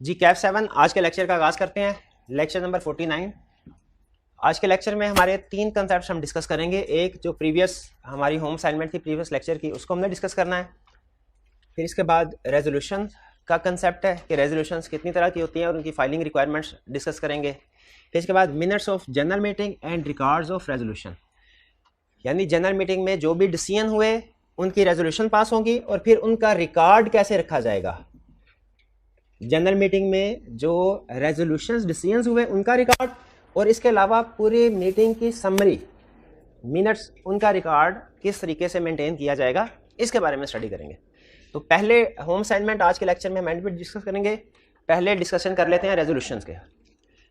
जी cap 7 आज के lecture का आगाज़ करते हैं। Lecture number 49। आज के लेक्चर में हमारे तीन कंसेप्ट हम डिस्कस करेंगे। एक जो प्रीवियस हमारी होम असाइनमेंट थी प्रीवियस लेक्चर की, उसको हमने डिस्कस करना है। फिर इसके बाद रेजोल्यूशन का कंसेप्ट है कि रेजोल्यूशंस कितनी तरह की होती हैं और उनकी फाइलिंग रिक्वायरमेंट्स डिस्कस करेंगे। फिर इसके बाद minutes of general meeting and records of resolution, यानी जनरल मीटिंग में जो भी डिसीजन हुए उनकी रेजोल्यूशन पास होगी और फिर उनका रिकॉर्ड कैसे रखा जाएगा। जनरल मीटिंग में जो रेजोल्यूशंस डिसीजंस हुए उनका रिकॉर्ड और इसके अलावा पूरी मीटिंग की समरी मिनट्स, उनका रिकॉर्ड किस तरीके से मेंटेन किया जाएगा, इसके बारे में स्टडी करेंगे। तो पहले होम असाइनमेंट आज के लेक्चर में अमेंडमेंट डिस्कस करेंगे। पहले डिस्कशन कर लेते हैं रेजोल्यूशंस के।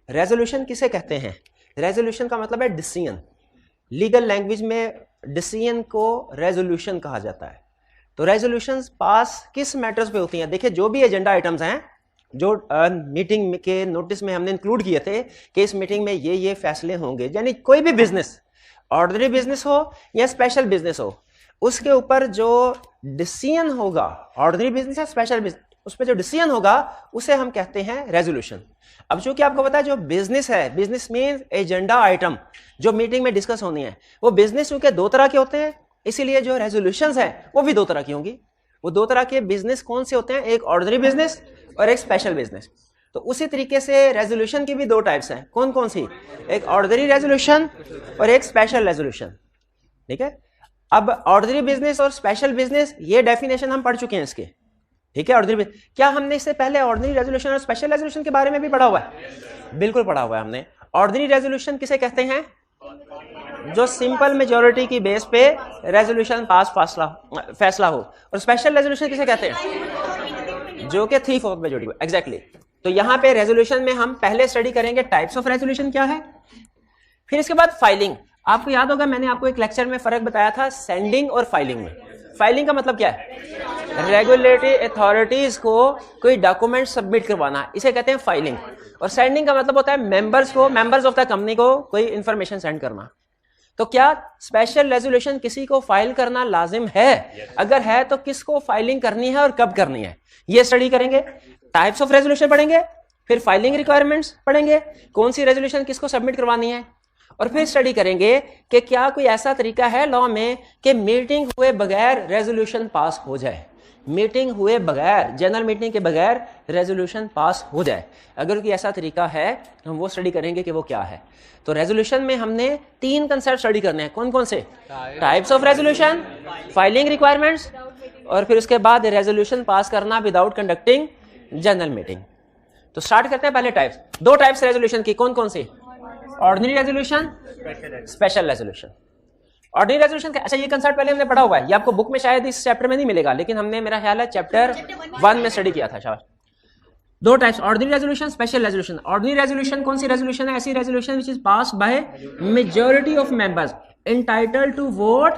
रेजोल्यूशन किसे कहते हैं? रेजोल्यूशन का मतलब है डिसीजन। लीगल लैंग्वेज में डिसीजन को रेजोल्यूशन कहा जाता है। तो रेजोल्यूशंस पास किस मैटर्स पे होती हैं? देखिए, जो भी एजेंडा आइटम्स हैं जो मीटिंग के नोटिस में हमने इंक्लूड किए थे कि इस मीटिंग में ये फैसले होंगे, यानी कोई भी बिजनेस, ऑर्डिनरी बिजनेस हो या स्पेशल बिजनेस हो, उसके ऊपर जो डिसीजन होगा, ऑर्डिनरी बिजनेस या स्पेशल बिजनेस, उस पर जो डिसीजन होगा उसे हम कहते हैं रेजोल्यूशन। अब चूंकि आपको पता है जो बिजनेस है, बिजनेस मीन्स एजेंडा आइटम जो मीटिंग में डिस्कस होनी है, वो बिजनेस चूंकि दो तरह के होते हैं, इसीलिए जो रेजोल्यूशंस हैं वो भी दो तरह की होंगी। वो दो तरह के बिजनेस कौन से होते हैं? एक ऑर्डिनरी बिजनेस और एक स्पेशल बिजनेस। तो उसी तरीके से रेजोल्यूशन की भी दो टाइप्स हैं। कौन कौन सी? एक ऑर्डिनरी रेजोल्यूशन और एक स्पेशल रेजोल्यूशन। ठीक है, अब ऑर्डिनरी बिजनेस और स्पेशल बिजनेस, ये डेफिनेशन हम पढ़ चुके हैं इसके। ठीक है, ऑर्डिनरी, क्या हमने इससे पहले ऑर्डिनरी रेजोल्यूशन और स्पेशल रेजोल्यूशन के बारे में भी पढ़ा हुआ है? बिल्कुल पढ़ा हुआ है हमने। ऑर्डिनरी रेजोल्यूशन किसे कहते हैं? जो सिंपल मेजॉरिटी की बेस पे रेजोल्यूशन पास फैसला हो। और स्पेशल रेजोल्यूशन किसे कहते हैं? जो कि 3/4 मेजॉरिटी। एग्जैक्टली। तो यहां पे रेजोल्यूशन में हम पहले स्टडी करेंगे टाइप्स ऑफ रेजोल्यूशन क्या है, फिर इसके बाद फाइलिंग। आपको याद होगा मैंने आपको एक लेक्चर में फर्क बताया था सेंडिंग और फाइलिंग में। फाइलिंग का मतलब क्या है? रेगुलेटरी अथॉरिटीज को कोई डॉक्यूमेंट सबमिट करवाना, इसे कहते हैं फाइलिंग। और सेंडिंग का मतलब होता है मेंबर्स ऑफ द कंपनी को कोई इंफॉर्मेशन सेंड करना। तो क्या स्पेशल रेजोल्यूशन किसी को फाइल करना लाजिम है? अगर है तो किसको फाइलिंग करनी है और कब करनी है, ये स्टडी करेंगे। टाइप्स ऑफ रेजोल्यूशन पढ़ेंगे, फिर फाइलिंग रिक्वायरमेंट्स पढ़ेंगे, कौन सी रेजोल्यूशन किसको सबमिट करवानी है, और फिर स्टडी करेंगे कि क्या कोई ऐसा तरीका है लॉ में कि मीटिंग हुए बगैर रेजोल्यूशन पास हो जाए। मीटिंग हुए बगैर, जनरल मीटिंग के बगैर रेजोल्यूशन पास हो जाए। अगर कोई ऐसा तरीका है हम वो स्टडी करेंगे कि वो क्या है। तो रेजोल्यूशन में हमने तीन कंसेप्ट स्टडी करने हैं। कौन कौन से? Types of resolution, filing requirements, और फिर उसके बाद रेजोल्यूशन पास करना विदाउट कंडक्टिंग जनरल मीटिंग। तो स्टार्ट करते हैं पहले टाइप्स। दो टाइप्स रेजोल्यूशन की, कौन कौन सी? Ordinary resolution, special resolution. Ordinary resolution का, अच्छा ये कंसेप्ट पहले हमने पढ़ा हुआ है, ये आपको बुक में शायद इस चैप्टर में नहीं मिलेगा, लेकिन हमने, मेरा ख्याल है चैप्टर 1 में स्टडी किया था। शाबाश। दो types, ordinary resolution, special resolution. Ordinary resolution कौन सी रेजोल्यूशन है? ऐसी resolution which is passed by majority of members entitled to vote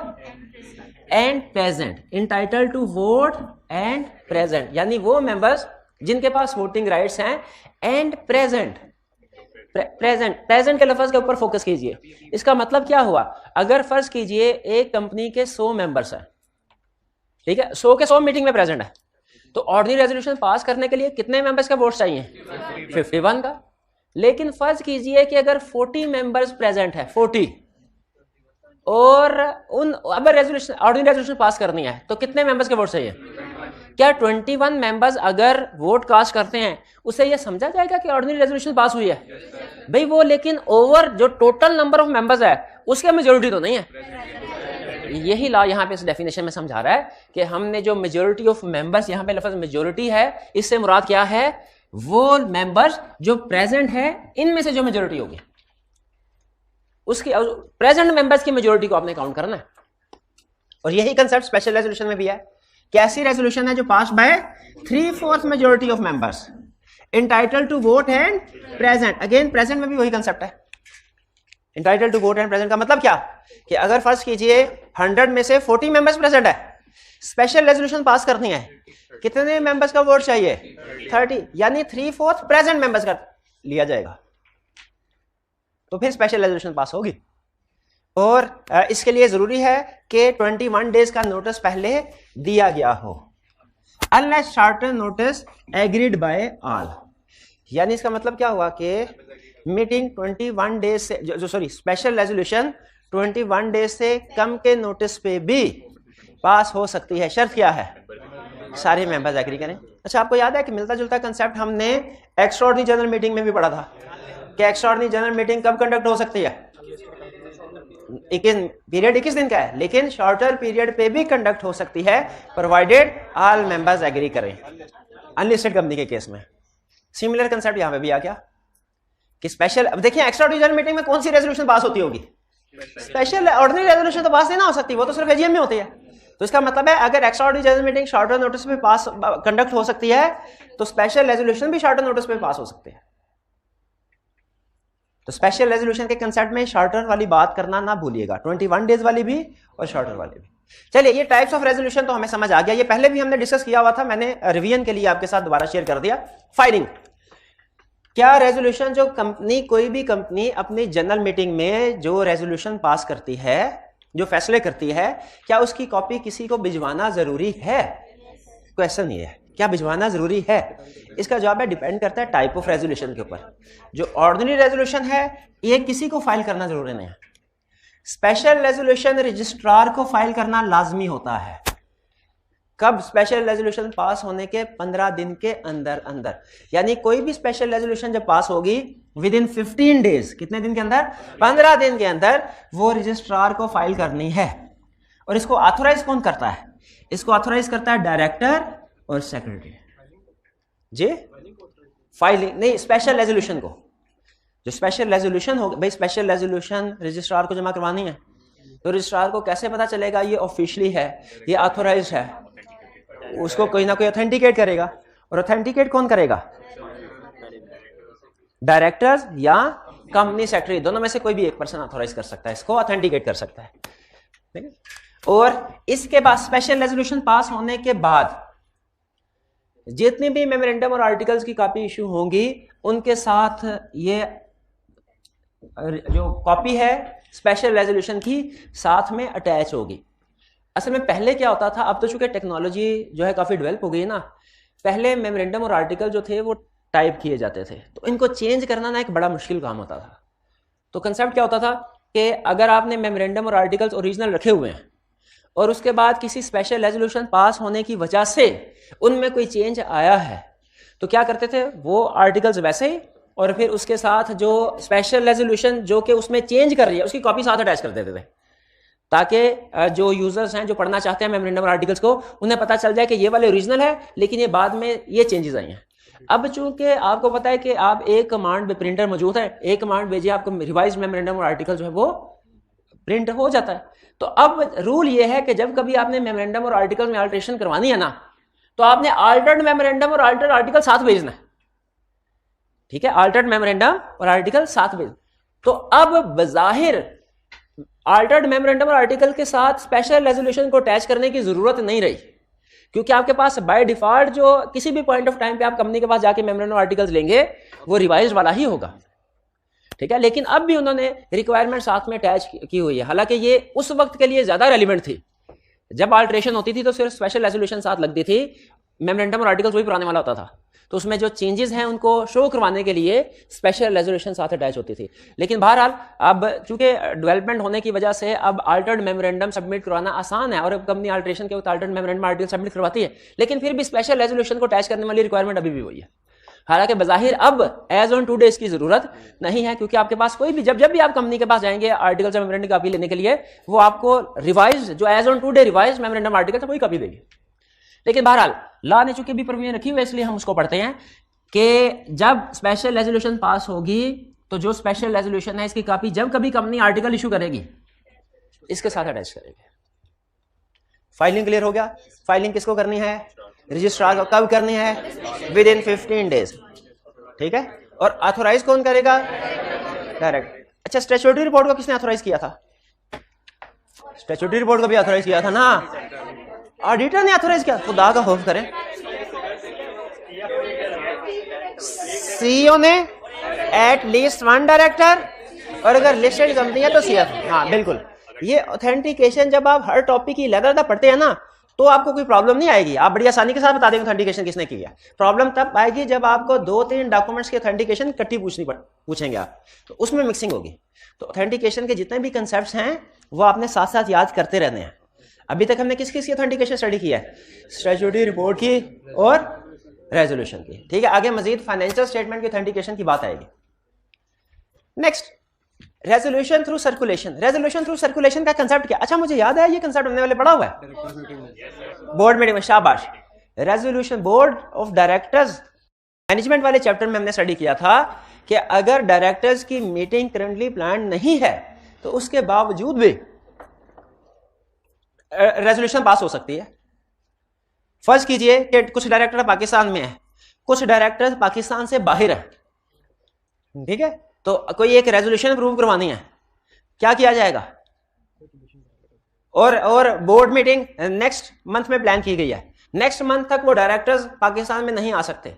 and present. Entitled to vote and present, यानी वो मेंबर्स जिनके पास वोटिंग राइट्स हैं एंड प्रेजेंट। प्रेजेंट के लफ्ज के ऊपर फोकस कीजिए। इसका मतलब क्या हुआ? अगर फर्ज कीजिए एक कंपनी के 100 मेंबर्स हैं, ठीक है, 100 के 100 मीटिंग में प्रेजेंट है, तो ऑर्डिनरी रेजोल्यूशन पास करने के लिए कितने मेंबर्स का वोट चाहिए? 51 का। लेकिन फर्ज कीजिए कि अगर 40 मेंबर्स प्रेजेंट है, 40, और उन अब रेजोल्यूशन, ऑर्डिनरी रेजोल्यूशन पास करनी है, तो कितने मेंबर्स के वोट चाहिए? क्या 21 मेंबर्स अगर वोट कास्ट करते हैं उसे यह समझा जाएगा कि ऑर्डिनरी रेजोल्यूशन पास हुई है? भाई वो, लेकिन ओवर जो टोटल नंबर ऑफ मेंबर्स है उसके मेजॉरिटी तो नहीं है। यही लॉ यहाँ पे इस डेफिनेशन में समझा रहा है कि हमने जो मेजॉरिटी ऑफ मेंबर्स, यहाँ पे लफ्ज मेजॉरिटी है, इससे मुराद क्या है? वो मेंबर्स जो प्रेजेंट है, इनमें से जो मेजॉरिटी होगी उसकी, प्रेजेंट मेंबर्स की मेजॉरिटी को आपने काउंट करना है। और यही कंसेप्ट स्पेशल रेजोल्यूशन में भी है। कैसी रेजोल्यूशन है? जो pass by 3/4 majority of members entitled to vote and present. Again present में भी वही कंसेप्ट है। Entitled to vote and present का मतलब क्या? कि अगर फर्स्ट कीजिए 100 में से 40 मेंबर्स प्रेजेंट है, स्पेशल रेजोल्यूशन पास करनी है, कितने मेंबर्स का वोट चाहिए? 30, यानी 3/4 प्रेजेंट मेंबर्स का लिया जाएगा, तो फिर स्पेशल रेजोल्यूशन पास होगी। और इसके लिए जरूरी है कि 21 डेज का नोटिस पहले दिया गया हो, unless shorten notice agreed by all. यानी इसका मतलब क्या हुआ कि मीटिंग 21 डेज से जो सॉरी स्पेशल रेजोल्यूशन 21 डेज से कम के नोटिस पे भी पास हो सकती है। शर्त क्या है? सारे मेंबर्स एग्री करें। अच्छा, आपको याद है कि मिलता जुलता कंसेप्ट हमने एक्स्ट्राऑर्डिनरी जनरल मीटिंग में भी पढ़ा था कि एक्स्ट्राऑर्डिनरी जनरल मीटिंग कब कंडक्ट हो सकती है? 21 दिन का है, लेकिन शॉर्टर पीरियड पे भी कंडक्ट हो सकती है प्रोवाइडेड ऑल मेंबर्स एग्री करें, अनलिस्टेड कंपनी के केस में। सिमिलर कंसेप्ट यहां पे भी आ गया कि स्पेशल, अब देखिए एक्स्ट्राऑर्डिनरी जनरल मीटिंग में कौन सी रेजोल्यूशन पास होती होगी? स्पेशल। ऑर्डिनरी रेजोल्यूशन तो पास नहीं ना हो सकती, वो तो सिर्फ एजीएम में होती है। तो इसका मतलब है अगर extraordinary general meeting shorter notice पे पास कंडक्ट हो सकती है तो स्पेशल रेजोल्यूशन भी शॉर्टर नोटिस पे पास हो सकते हैं। तो स्पेशल रेजोल्यूशन के कंसेप्ट में शॉर्टर वाली बात करना ना भूलिएगा, 21 डेज वाली भी और शॉर्टर वाली भी। चलिए, ये टाइप्स ऑफ रेजोल्यूशन तो हमें समझ आ गया, ये पहले भी हमने डिस्कस किया हुआ था, मैंने रिवीजन के लिए आपके साथ दोबारा शेयर कर दिया। फाइलिंग, क्या रेजोल्यूशन जो कंपनी, कोई भी कंपनी अपनी जनरल मीटिंग में जो रेजोल्यूशन पास करती है, जो फैसले करती है, क्या उसकी कॉपी किसी को भिजवाना जरूरी है? क्वेश्चन ये है, क्या भिजवाना जरूरी है? इसका जवाब है डिपेंड करता है टाइप ऑफ रेजोल्यूशन के ऊपर। जो ऑर्डिनरी रेजोल्यूशन है ये किसी को फाइल करना जरूरी नहीं है। स्पेशल रेजोल्यूशन रजिस्ट्रार को फाइल करना लाजमी होता है। कब? स्पेशल रेजोल्यूशन पास होने के 15 दिन के अंदर अंदर। यानी कोई भी स्पेशल रेजोल्यूशन जब पास होगी विद इन 15 डेज, कितने दिन के अंदर? 15 दिन के अंदर वो रजिस्ट्रार को फाइल करनी है। और इसको ऑथोराइज कौन करता है? इसको ऑथोराइज करता है डायरेक्टर और सेक्रेटरी जी। फाइलिंग नहीं, स्पेशल रेजोल्यूशन को, जो स्पेशल रेजोल्यूशन हो, भाई स्पेशल रेजोल्यूशन रजिस्ट्रार को जमा करवानी है तो रजिस्ट्रार को कैसे पता चलेगा ये ऑफिशियली है, ये ऑथोराइज है? उसको कोई ना कोई ऑथेंटिकेट करेगा। और ऑथेंटिकेट कौन करेगा? डायरेक्टर्स या कंपनी सेक्रेटरी, दोनों में से कोई भी एक पर्सन ऑथोराइज कर सकता है, इसको ऑथेंटिकेट कर सकता है, ठीक है। और इसके बाद स्पेशल रेजोल्यूशन पास होने के बाद जितने भी मेमोरेंडम और आर्टिकल्स की कॉपी इशू होंगी उनके साथ ये जो कॉपी है स्पेशल रेजोल्यूशन की साथ में अटैच होगी। असल में पहले क्या होता था, अब तो चूंकि टेक्नोलॉजी जो है काफ़ी डेवलप हो गई ना, पहले मेमोरेंडम और आर्टिकल जो थे वो टाइप किए जाते थे, तो इनको चेंज करना ना एक बड़ा मुश्किल काम होता था। तो कंसेप्ट क्या होता था कि अगर आपने मेमोरेंडम और आर्टिकल्स ओरिजिनल रखे हुए हैं और उसके बाद किसी स्पेशल रेजोल्यूशन पास होने की वजह से उनमें कोई चेंज आया है तो क्या करते थे, वो आर्टिकल्स वैसे ही और फिर उसके साथ जो स्पेशल रेजोल्यूशन जो कि उसमें चेंज कर रही है उसकी कॉपी साथ अटैच कर देते थे, ताकि जो यूजर्स हैं जो पढ़ना चाहते हैं मेमोरेंडम और आर्टिकल्स को उन्हें पता चल जाए कि ये वाले ओरिजिनल है लेकिन ये बाद में ये चेंजेस आई हैं। अब चूंकि आपको पता है कि आप एक कमांड में प्रिंटर मौजूद है, एक कमांड भेजिए आपको रिवाइज मेमोरेंडम और आर्टिकल जो है वो प्रिंट हो जाता है। तो अब रूल ये है कि जब कभी आपने मेमोरेंडम और आर्टिकल में अल्टरेशन करवानी है ना तो आपने अल्टर्ड मेमोरेंडम और अल्टर्ड आर्टिकल साथ भेजना है, ठीक है, अल्टर्ड मेमोरेंडम और आर्टिकल साथ भेजना। तो अब बजाहिर अल्टर्ड मेमोरेंडम और आर्टिकल के साथ स्पेशल रेजोल्यूशन को अटैच करने की जरूरत नहीं रही, क्योंकि आपके पास बाय डिफॉल्ट जो किसी भी पॉइंट ऑफ टाइम पे आप कंपनी के पास जाके मेमोरेंडम और आर्टिकल्स लेंगे वो रिवाइज वाला ही होगा, ठीक है। लेकिन अब भी उन्होंने रिक्वायरमेंट साथ में अटैच की हुई है, हालांकि ये उस वक्त के लिए ज्यादा रेलिवेंट थी। जब अल्टरेशन होती थी तो सिर्फ स्पेशल रेजोल्यूशन साथ लगती थी, मेमोरेंडम और आर्टिकल्स वही पुराने वाला होता था, तो उसमें जो चेंजेस हैं उनको शो करवाने के लिए स्पेशल रेजोल्यूशन साथ अटैच होती थी। लेकिन बहरहाल अब चूंकि डेवलपमेंट होने की वजह से अब अल्टर्ड मेमोरेंडम सबमिट करवाना आसान है और अब कंपनी अल्टरेशन के वक्त अल्टर्ड मेमोरेंडम आर्टिकल सबमिट करवाती है, लेकिन फिर भी स्पेशल रेजोल्यूशन को अटैच करने वाली रिक्वायरमेंट अभी भी वही है। हालांकि बजाहिर अब एज ऑन टुडे इसकी जरूरत नहीं है, क्योंकि आपके पास कोई भी जब भी आप कंपनी के पास जाएंगे आर्टिकल्स या मेमोरेंडम की कॉपी लेने के लिए वो आपको रिवाइज जो as on today revise memorandum article वही कॉपी देगी। लेकिन बहरहाल लॉ ने चूंकि भी प्रोविजन रखी हुई है इसलिए हम उसको पढ़ते हैं कि जब स्पेशल रेजोल्यूशन पास होगी तो जो स्पेशल रेजोल्यूशन है इसकी कॉपी जब कभी कंपनी आर्टिकल इशू करेगी इसके साथ अटैच करेगी। फाइलिंग क्लियर हो गया? फाइलिंग किसको करनी है? रजिस्ट्रार को। कब करनी है? विद इन 15 डेज, ठीक है। और ऑथोराइज कौन करेगा? डायरेक्ट। अच्छा, स्टैट्यूटरी रिपोर्ट को किसने ऑथोराइज किया था? स्टैट्यूटरी रिपोर्ट को भी ऑथोराइज किया था ना, ऑडिटर ने ऑथोराइज किया। खुदा का खौफ करें, सीईओ ने, एट लीस्ट वन डायरेक्टर, और अगर लिस्टेड कंपनी है तो सीएफ। हाँ बिल्कुल, ये ऑथेंटिकेशन जब आप हर टॉपिक की लगा पढ़ते हैं ना तो आपको कोई प्रॉब्लम नहीं आएगी, आप बड़ी आसानी के साथ बता देंगे ऑथेंटिकेशन किसने किया। प्रॉब्लम तब आएगी जब आपको 2-3 डॉक्यूमेंट्स की ऑथेंटिकेशन इकट्ठी पूछेंगे आप, तो उसमें मिक्सिंग होगी। तो ऑथेंटिकेशन के जितने भी कंसेप्ट्स हैं वो आपने साथ साथ याद करते रहने हैं। अभी तक हमने किस किस की ऑथेंटिकेशन स्टडी की है? स्टैट्यूटरी रिपोर्ट की और रेजोल्यूशन की, ठीक है। आगे मजीद फाइनेंशियल स्टेटमेंट की ऑथेंटिकेशन की बात आएगी। Next, resolution through circulation. Resolution through circulation का कंसेप्ट क्या? अच्छा मुझे याद है ये कंसेप्ट हमने वाले पढ़ा हुआ है बोर्ड मीटिंग में, शाबाश। Resolution board of directors management वाले चैप्टर में हमने स्टडी किया था कि अगर डायरेक्टर्स की मीटिंग करंटली प्लान नहीं है तो उसके बावजूद भी रेजोल्यूशन पास हो सकती है। फर्ज कीजिए कि कुछ डायरेक्टर पाकिस्तान में है, कुछ डायरेक्टर पाकिस्तान से बाहर है, ठीक है। तो कोई एक रेजोल्यूशन अप्रूव करवानी है, क्या किया जाएगा? और बोर्ड मीटिंग नेक्स्ट मंथ में प्लान की गई है, नेक्स्ट मंथ तक वो डायरेक्टर्स पाकिस्तान में नहीं आ सकते,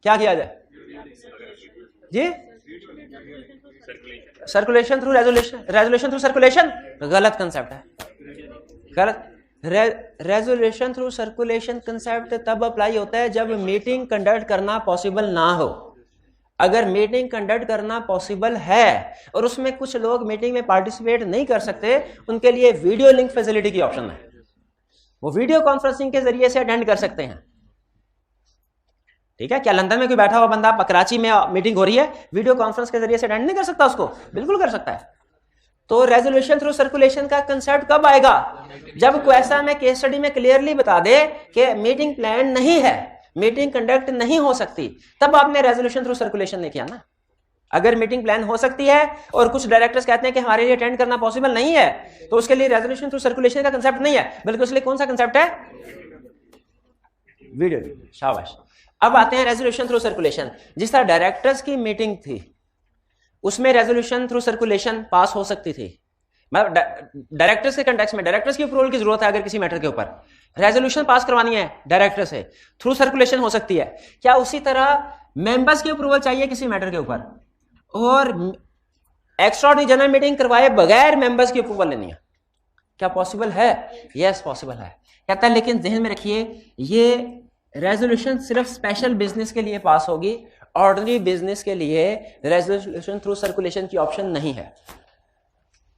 क्या किया जाए जी? Circulation through resolution, resolution through circulation गलत कंसेप्ट है, गलत। रेजोल्यूशन थ्रू सर्कुलेशन कंसेप्ट तब अप्लाई होता है जब मीटिंग कंडक्ट करना पॉसिबल ना हो। अगर मीटिंग कंडक्ट करना पॉसिबल है और उसमें कुछ लोग मीटिंग में पार्टिसिपेट नहीं कर सकते, उनके लिए वीडियो लिंक फैसिलिटी की ऑप्शन है, वो वीडियो कॉन्फ्रेंसिंग के जरिए से अटेंड कर सकते हैं, ठीक है। क्या लंदन में कोई बैठा हुआ बंदा, कराची में मीटिंग हो रही है, वीडियो कॉन्फ्रेंस के जरिए से अटेंड नहीं कर सकता उसको? बिल्कुल कर सकता है। तो रेजोल्यूशन थ्रू सर्कुलेशन का कंसेप्ट कब आएगा? जब कोई ऐसा में केस स्टडी में क्लियरली बता दे कि मीटिंग प्लान नहीं है, मीटिंग कंडक्ट नहीं हो सकती, तब आपने रेजोल्यूशन थ्रू सर्कुलेशन नहीं किया ना। अगर मीटिंग प्लान हो सकती है और कुछ डायरेक्टर्स कहते हैं कि हमारे लिए अटेंड करना पॉसिबल नहीं है, तो उसके लिए रेजोल्यूशन थ्रू सर्कुलेशन का कंसेप्ट नहीं है, बल्कि उसके लिए कौन सा कंसेप्ट है? वीडियो। शाबाश। अब आते हैं रेजोल्यूशन थ्रू सर्कुलेशन। जिस तरह डायरेक्टर्स की मीटिंग थी उसमें रेजोल्यूशन थ्रू सर्कुलेशन पास हो सकती थी, मतलब डायरेक्टर्स के कंटेक्स्ट में डायरेक्टर्स की अप्रूवल की जरूरत है, अगर किसी मैटर के ऊपर रेजोल्यूशन पास करवानी है डायरेक्टर से, थ्रू सर्कुलेशन हो सकती है। क्या उसी तरह मेंबर्स की अप्रूवल चाहिए किसी मैटर के ऊपर, और एक्स्ट्राऑर्डिनरी जनरल मीटिंग करवाए बगैर मेंबर्स की अप्रूवल लेनी है? क्या पॉसिबल है? यस पॉसिबल है। कहता है लेकिन ध्यान में रखिए ये रेजोल्यूशन सिर्फ स्पेशल बिजनेस के लिए पास होगी, ऑर्डिनरी बिजनेस के लिए रेजोल्यूशन थ्रू सर्कुलेशन की ऑप्शन नहीं है।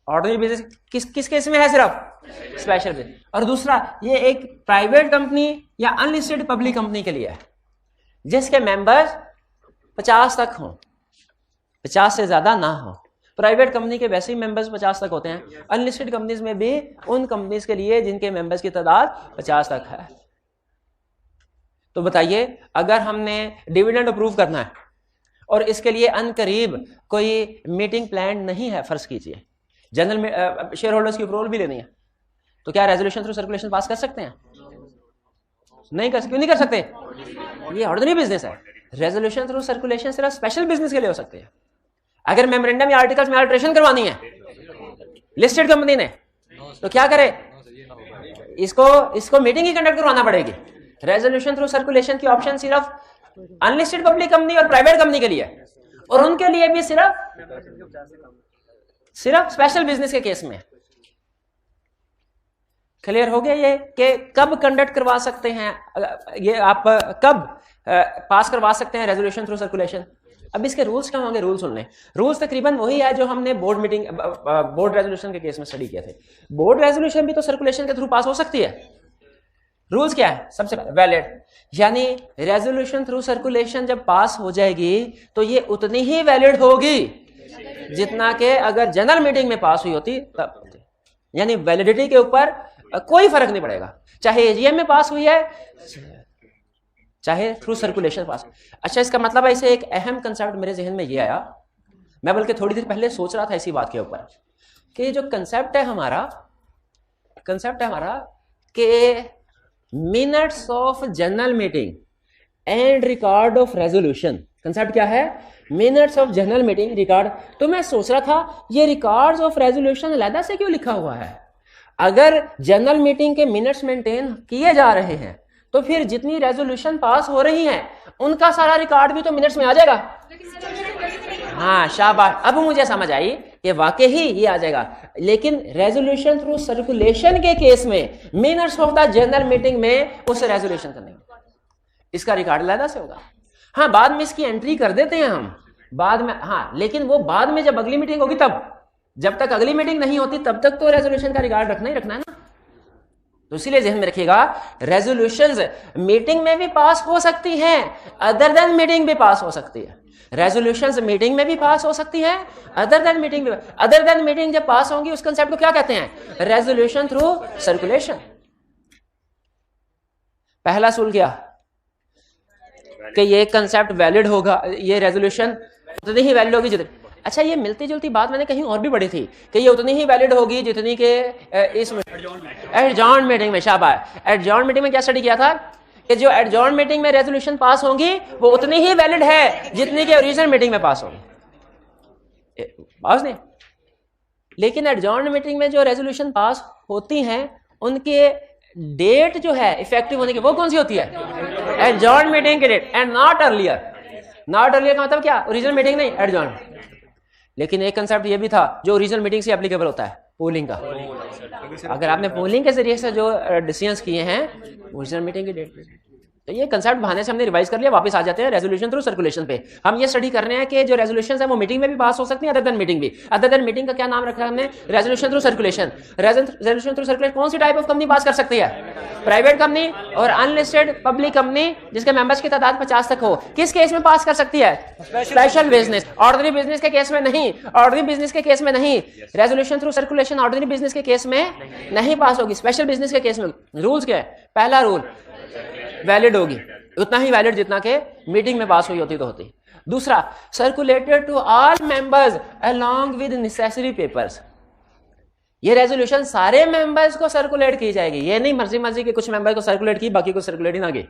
ऑर्डिनरी बिजनेस किस केस में है? सिर्फ स्पेशल बिजनेस। और दूसरा, ये एक प्राइवेट कंपनी या अनलिस्टेड पब्लिक कंपनी के लिए है जिसके मेंबर्स 50 तक हों, 50 से ज्यादा ना हो। प्राइवेट कंपनी के वैसे ही मेंबर्स 50 तक होते हैं, अनलिस्टेड कंपनीज में भी उन कंपनीज के लिए जिनके मेंबर्स की तादाद 50 तक है। तो बताइए, अगर हमने डिविडेंड अप्रूव करना है और इसके लिए अनकरीब कोई मीटिंग प्लान नहीं है, फर्ज कीजिए जनरल शेयर होल्डर्स की अप्रूवल भी लेनी है, तो क्या रेजोल्यूशन थ्रू सर्कुलेशन पास कर सकते हैं? नहीं कर सकते। क्यों नहीं कर सकते? ये ऑर्डिनरी बिजनेस है। रेजोल्यूशन थ्रू सर्कुलेशन सिर्फ स्पेशल बिजनेस के लिए हो सकते हैं। अगर मेमोरेंडम या आर्टिकल्स में अल्टरेशन करवानी है लिस्टेड कंपनी ने, तो क्या करे? इसको मीटिंग ही कंडक्ट करवाना पड़ेगी। रेजोल्यूशन थ्रू सर्कुलेशन की ऑप्शन सिर्फ अनलिस्टेड पब्लिक कंपनी और प्राइवेट कंपनी के लिए, और उनके लिए भी सिर्फ स्पेशल बिजनेस के केस में। क्लियर हो गया ये कि कब कंडक्ट करवा सकते हैं, ये आप कब पास करवा सकते हैं रेजोल्यूशन थ्रू सर्कुलेशन। अब इसके रूल्स क्या होंगे? रूल सुन लें। रूल्स तकरीबन वही है जो हमने बोर्ड रेजोल्यूशन के केस में स्टडी किए थे। बोर्ड रेजोल्यूशन भी तो सर्कुलेशन के थ्रू पास हो सकती है। रूल्स क्या है? सबसे वैलिड, यानी रेजोल्यूशन थ्रू सर्कुलेशन जब पास हो जाएगी तो ये उतनी ही वैलिड होगी जितना कि अगर जनरल मीटिंग में पास हुई होती तब। यानी वैलिडिटी के ऊपर कोई फर्क नहीं पड़ेगा, चाहे एजीएम में पास हुई है चाहे थ्रू सर्कुलेशन पास। अच्छा, इसका मतलब है, इसे एक अहम कंसेप्ट मेरे जहन में ये आया, मैं बल्कि थोड़ी देर पहले सोच रहा था इसी बात के ऊपर कि जो कंसेप्ट है हमारा कि minutes of general meeting and record of resolution. Concept क्या है? Minutes of general meeting record. तो मैं सोच रहा था ये रिकॉर्ड्स ऑफ रेजोल्यूशन अलग से क्यों लिखा हुआ है? अगर जनरल मीटिंग के मिनट्स मेंटेन किए जा रहे हैं तो फिर जितनी रेजोल्यूशन पास हो रही हैं उनका सारा रिकॉर्ड भी तो मिनट्स में आ जाएगा। हाँ शाबाश, अब मुझे समझ आई कि वाकई ही ये आ जाएगा। लेकिन रेजोल्यूशन थ्रू सर्कुलेशन के केस में minutes of the general meeting में उसे रेजोल्यूशन करने, इसका रिकॉर्ड अलग से होगा। हाँ, बाद में इसकी एंट्री कर देते हैं हम बाद में, हाँ, लेकिन वो बाद में जब अगली मीटिंग होगी तब, जब तक अगली मीटिंग नहीं होती तब तक तो रेजोल्यूशन का रिकॉर्ड रखना ही रखना है ना। तो इसीलिए ध्यान में रखिएगा, रेजोल्यूशंस मीटिंग में भी पास हो सकती हैं, अदर देन मीटिंग भी पास हो सकती है। रेजोल्यूशंस मीटिंग में भी पास हो सकती है, अदर देन मीटिंग भी। अदर देन मीटिंग जब पास होंगी उस कंसेप्ट को क्या कहते हैं? Resolution through circulation. पहला सूल क्या कि ये कंसेप्ट वैलिड होगा, ये रेजोल्यूशन उतनी ही वैलिड होगी जितनी, अच्छा ये मिलती जुलती बात मैंने कहीं और भी पढ़ी थी कि ये उतनी ही वैलिड होगी जितनी के इस एडजॉर्न मीटिंग में। शाबाश, एडजॉर्न मीटिंग में क्या स्टडी किया था कि जो एडजॉर्न मीटिंग में रेजोल्यूशन पास होंगी वो उतनी ही वैलिड है जितनी के ओरिजिनल मीटिंग में पास होंगी। पास नहीं, लेकिन एडजॉर्न मीटिंग में जो रेजोल्यूशन पास होती हैं उनके डेट जो है इफेक्टिव होने की वो कौन सी होती है? एडजॉर्न मीटिंग की date, and not earlier. Not earlier का मतलब क्या? ओरिजिनल मीटिंग नहीं, एडजॉर्न। लेकिन एक कंसेप्ट ये भी था जो ओरिजिनल मीटिंग से एप्लीकेबल होता है, पोलिंग का। अगर आपने पोलिंग के जरिए से जो डिसीजंस किए हैं ओरिजिनल मीटिंग की डेट पे, तो ये कंसेप्ट बहाने से हमने रिवाइज कर लिया। वापस आ जाते हैं रेजोल्यूशन थ्रू सर्कुलेशन पे। हम ये स्टडी कर रहे हैं कि जो रेजोल्यूशंस है वो मीटिंग में भी पास हो सकती है, अदर देन मीटिंग भी। अदर देन मीटिंग का क्या नाम रखा है हमने? Resolution through circulation. Resolution through circulation कौन सी टाइप ऑफ कंपनी पास कर सकती है? प्राइवेट कंपनी और अनलिस्टेड पब्लिक कंपनी जिसके मेंबर्स की तादाद 50 तक हो। किस केस में पास कर सकती है? Special business. ऑर्डिनरी बिजनेस के केस में नहीं, ऑर्डिनरी बिजनेस के केस में नहीं। Resolution through circulation ordinary business के केस में नहीं पास होगी, स्पेशल बिजनेस के केस में। रूल्स क्या है? पहला रूल, वैलिड होगी, उतना ही वैलिड जितना के मीटिंग में पास हुई होती तो होती। दूसरा, circulated to all members along with necessary papers. ये रेजोल्यूशन सारे मेंबर्स को सर्कुलेट की जाएगी, ये नहीं मर्जी मर्जी के कुछ मेंबर को सर्कुलेट की बाकी को सर्कुलेट ही ना की,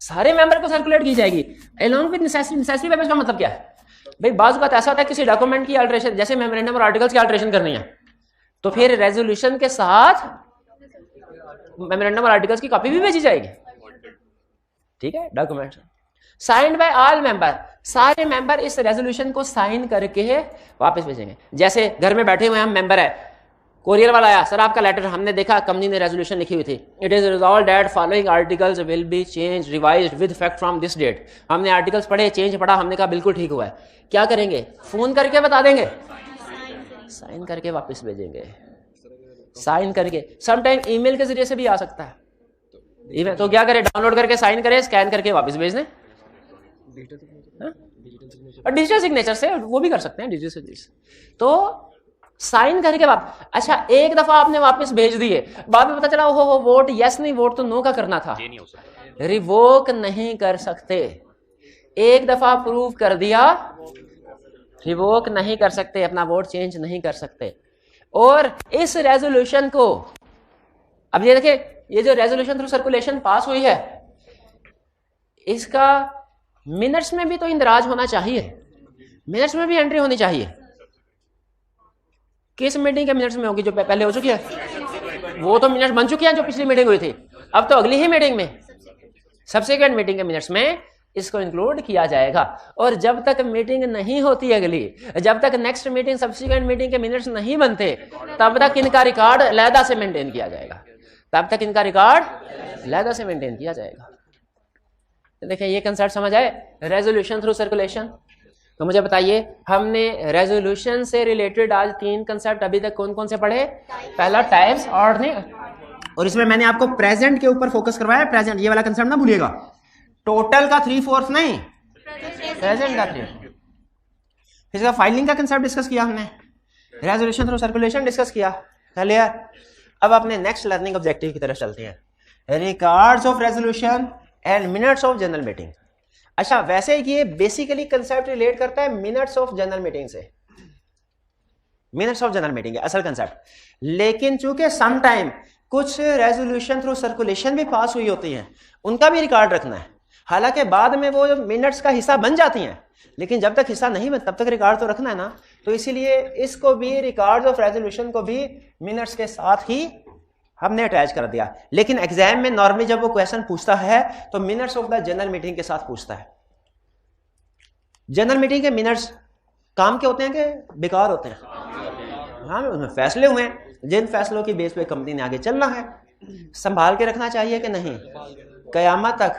सारे मेंबर को सर्कुलेट की जाएगी along with necessary. Necessary papers का मतलब क्या है भाई? बात बात ऐसा होता है किसी डॉक्यूमेंट की अल्टरेशन, जैसे मेमोरेंडम और आर्टिकल्स की अल्टरेशन करनी है तो फिर रेजोल्यूशन के साथ मेमोरेंडम और आर्टिकल्स की कॉपी भी भेजी जाएगी, ठीक है? Document signed by all member, सारे मेंबर इस रेजोल्यूशन को साइन करके वापस भेजेंगे। जैसे घर में बैठे हुए हम मेंबर है, कोरियर वाला आया, सर आपका लेटर, हमने देखा कंपनी ने रेजोल्यूशन लिखी हुई थी, it is resolved that following articles will be change revised with effect from this date. हमने आर्टिकल्स पढ़े, चेंज पढ़ा, हमने कहा बिल्कुल ठीक हुआ है। क्या करेंगे? फोन करके बता देंगे, साइन करके वापस भेजेंगे, साइन करके। समटाइम ईमेल के जरिए से भी आ सकता है, तो क्या करें? डाउनलोड करके साइन करें, स्कैन करके वापस भेज दें। और डिजिटल सिग्नेचर से वो भी कर सकते हैं, डिजिटल सिग्नेचर। तो साइन करके वापस, अच्छा एक दफा आपने वापस भेज दिए, बाद में पता चला हो वोट यस नहीं, वोट तो नो का करना था, रिवोक नहीं कर सकते। एक दफा प्रूव कर दिया, रिवोक नहीं कर सकते, अपना वोट चेंज नहीं कर सकते। और इस रेजोल्यूशन को, अब ये देखिए, ये जो रेजोल्यूशन थ्रू सर्कुलेशन पास हुई है इसका मिनट्स में भी तो इंदराज होना चाहिए, मिनट्स में भी एंट्री होनी चाहिए। किस मीटिंग के मिनट्स में होगी? जो पहले हो चुकी है, वो तो मिनट्स बन चुकी है जो पिछली मीटिंग हुई थी। अब तो अगली ही मीटिंग में, सब्सिक्वेंट मीटिंग के मिनट्स में इसको इंक्लूड किया जाएगा। और जब तक मीटिंग नहीं होती अगली, जब तक नेक्स्ट मीटिंग सब्सिक्वेंट मीटिंग के मिनट्स नहीं बनते, तब तक इनका रिकॉर्ड अलहदा से मेंटेन किया जाएगा, तब तक इनका रिकॉर्ड अलहदा से मेंटेन किया जाएगा। तो देखिए ये कंसेप्ट समझ आए, रेजोल्यूशन थ्रू सर्कुलेशन। तो मुझे बताइए, हमने रेजोल्यूशन से रिलेटेड आज 3 कंसेप्ट अभी तक कौन कौन से पढ़े? पहला टाइप्स, और इसमें मैंने आपको प्रेजेंट के ऊपर फोकस करवाया। प्रेजेंट, ये वाला कंसेप्ट ना भूलिएगा, टोटल का 3/4 नहीं, प्रेजेंट का 3। इसका फाइलिंग का कंसेप्ट डिस्कस किया हमने, रेजोल्यूशन थ्रू सर्कुलेशन डिस्कस किया, क्लियर? अब अपने नेक्स्ट लर्निंग ऑब्जेक्टिव की तरफ चलते हैं, records of resolution and minutes of general meeting. अच्छा, वैसे ये बेसिकली कंसेप्ट रिलेट करता है मिनट्स ऑफ जनरल मीटिंग से, मिनट्स ऑफ जनरल मीटिंग है असल कंसेप्ट। लेकिन चूंकि सम टाइम कुछ रेजोल्यूशन थ्रू सर्कुलेशन भी पास हुई होती हैं, उनका भी रिकॉर्ड रखना है। हालांकि बाद में वो मिनट्स का हिस्सा बन जाती हैं, लेकिन जब तक हिस्सा नहीं बन तब तक रिकॉर्ड तो रखना है ना। तो इसीलिए इसको भी, रिकॉर्ड्स ऑफ रेजोल्यूशन को भी मिनट्स के साथ ही हमने अटैच कर दिया। लेकिन एग्जाम में नॉर्मली जब वो क्वेश्चन पूछता है तो minutes of the general meeting के साथ पूछता है। जनरल मीटिंग के मिनट्स काम के होते हैं कि बेकार होते हैं? हाँ उसमें फैसले हुए हैं, जिन फैसलों की बेस पे कंपनी ने आगे चलना है। संभाल के रखना चाहिए कि नहीं कयामत तक?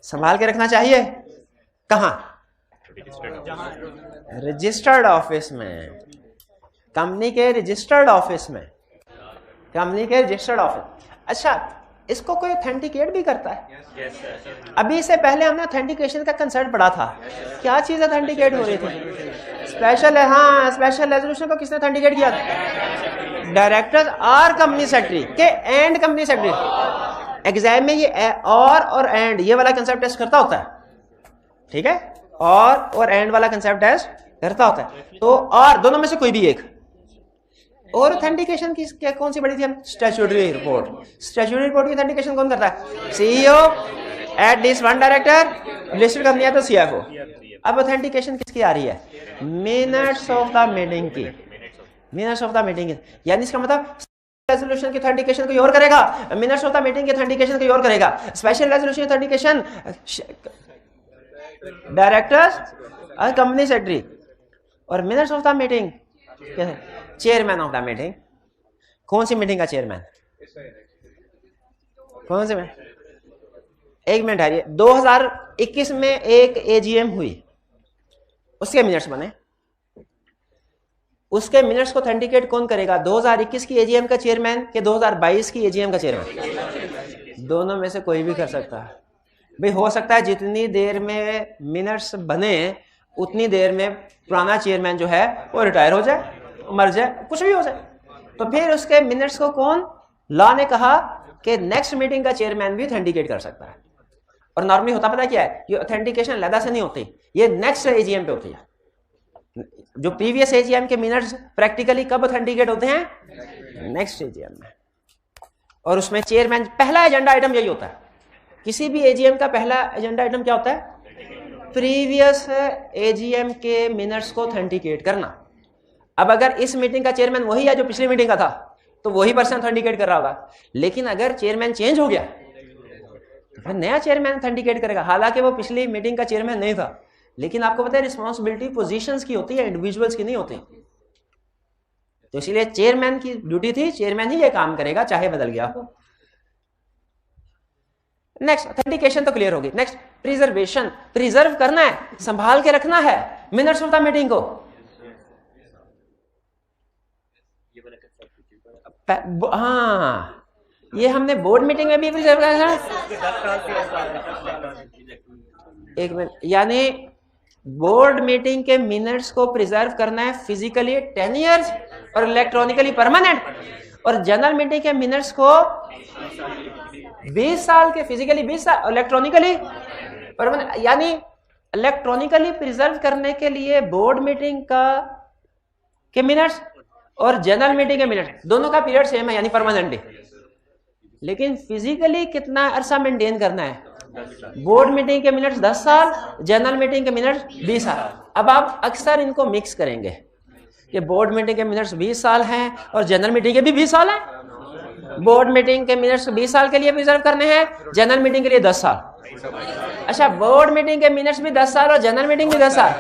संभाल के रखना चाहिए। कहाँ? रजिस्टर्ड ऑफिस में, कंपनी के रजिस्टर्ड ऑफिस में, कंपनी के रजिस्टर्ड ऑफिस। अच्छा, इसको कोई ऑथेंटिकेट भी करता है? अभी से पहले हमने ऑथेंटिकेशन का कंसेप्ट पढ़ा था। क्या चीज ऑथेंटिकेट हो रही थी? स्पेशल है, हाँ स्पेशल रेजोल्यूशन को किसने ऑथेंटिकेट किया था? डायरेक्टर्स और कंपनी सेक्रेटरी के एंड कंपनी सेक्रेटरी। एग्जाम में ये और एंड ये वाला कंसेप्ट टेस्ट करता होता है, ठीक है? और एंड वाला कंसेप्ट टेस्ट करता होता है। तो और दोनों में से कोई भी एक। और ऑथेंटिकेशन की क्या कौन सी बड़ी थी हम? Statutory report. स्टैट्यूटरी रिपोर्ट की ऑथेंटिकेशन कौन करता है? CEO at least one director, listed company है तो सीएफओ। अब ऑथेंटिकेशन किसकी आ रही है? मिनट्स ऑफ द मीटिंग की। मिनट्स ऑफ द मीटिंग, यानी इसका मतलब रेजोल्यूशन की ऑथेंटिकेशन कोई और करेगा, मिनट्स ऑफ द मीटिंग की ऑथेंटिकेशन कोई और करेगा। स्पेशल रेजोल्यूशन ऑथेंटिकेशन डायरेक्टर्स और कंपनी सेक्रेटरी, और minutes of the meeting chairman of the meeting. कौन सी मीटिंग का चेयरमैन? कौन सी में? एक मिनट है, 2021 में एक एजीएम हुई, उसके मिनट्स बने, उसके मिनट्स को ऑथेंटिकेट कौन करेगा? 2021 की एजीएम का चेयरमैन कि 2022 की एजीएम का चेयरमैन? दोनों में से कोई भी कर सकता है भाई। हो सकता है जितनी देर में मिनट्स बने उतनी देर में पुराना चेयरमैन जो है वो रिटायर हो जाए, मर जाए, कुछ भी हो जाए। तो फिर उसके मिनट्स को कौन? लॉ ने कहा कि नेक्स्ट मीटिंग का चेयरमैन भी ऑथेंटिकेट कर सकता है। और नॉर्मली होता पता क्या है? ये ऑथेंटिकेशन अलग से नहीं होती, ये नेक्स्ट एजीएम पे होती है। जो प्रीवियस एजीएम के मिनट्स प्रैक्टिकली कब ऑथेंटिकेट होते हैं? नेक्स्ट एजीएम में। और उसमें चेयरमैन पहला एजेंडा आइटम यही होता है। किसी भी एजीएम का पहला एजेंडा आइटम क्या होता है? प्रीवियस एजीएम के मिनट्स को ऑथेंटिकेट करना। अब अगर इस मीटिंग का चेयरमैन वही है जो पिछली मीटिंग का था तो वही पर्सन ऑथेंटिकेट कर रहा होगा। लेकिन अगर चेयरमैन चेंज हो गया तो फिर नया चेयरमैन ऑथेंटिकेट करेगा, हालांकि वो पिछली मीटिंग का चेयरमैन नहीं था। लेकिन आपको पता है रिस्पॉन्सिबिलिटी पोजीशंस की होती है, इंडिविजुअल्स की नहीं होती। तो इसलिए चेयरमैन की ड्यूटी थी, चेयरमैन ही ये काम करेगा चाहे बदल गया हो। नेक्स्ट ऑथेंटिकेशन तो क्लियर होगी। नेक्स्ट प्रिजर्वेशन, प्रिजर्व करना है, संभाल के रखना है मिनट्स ऑफ द मीटिंग को। हाँ, ये हमने बोर्ड मीटिंग में भी प्रिजर्व किया था। एक मिनट, यानी बोर्ड मीटिंग के मिनट्स को प्रिजर्व करना है फिजिकली 10 इयर्स और इलेक्ट्रॉनिकली परमानेंट, और जनरल मीटिंग के मिनट्स को 20 साल के, फिजिकली 20 साल, इलेक्ट्रॉनिकली परमानेंट। यानी इलेक्ट्रॉनिकली प्रिजर्व करने के लिए बोर्ड मीटिंग का के मिनट्स और जनरल मीटिंग के मिनट्स दोनों का पीरियड सेम है, यानी परमानेंटली। लेकिन फिजिकली कितना अरसा मेंटेन करना है? बोर्ड मीटिंग के मिनट्स 10 साल, जनरल मीटिंग के मिनट्स 20 साल। अब आप अक्सर इनको मिक्स करेंगे कि बोर्ड मीटिंग के मिनट्स 20 साल हैं और जनरल मीटिंग के भी 20 साल हैं। बोर्ड मीटिंग के मिनट्स 20 साल के लिए प्रिजर्व करने हैं, जनरल मीटिंग के लिए 10 साल। अच्छा, बोर्ड मीटिंग के मिनट्स भी 10 साल और जनरल मीटिंग भी 10 साल,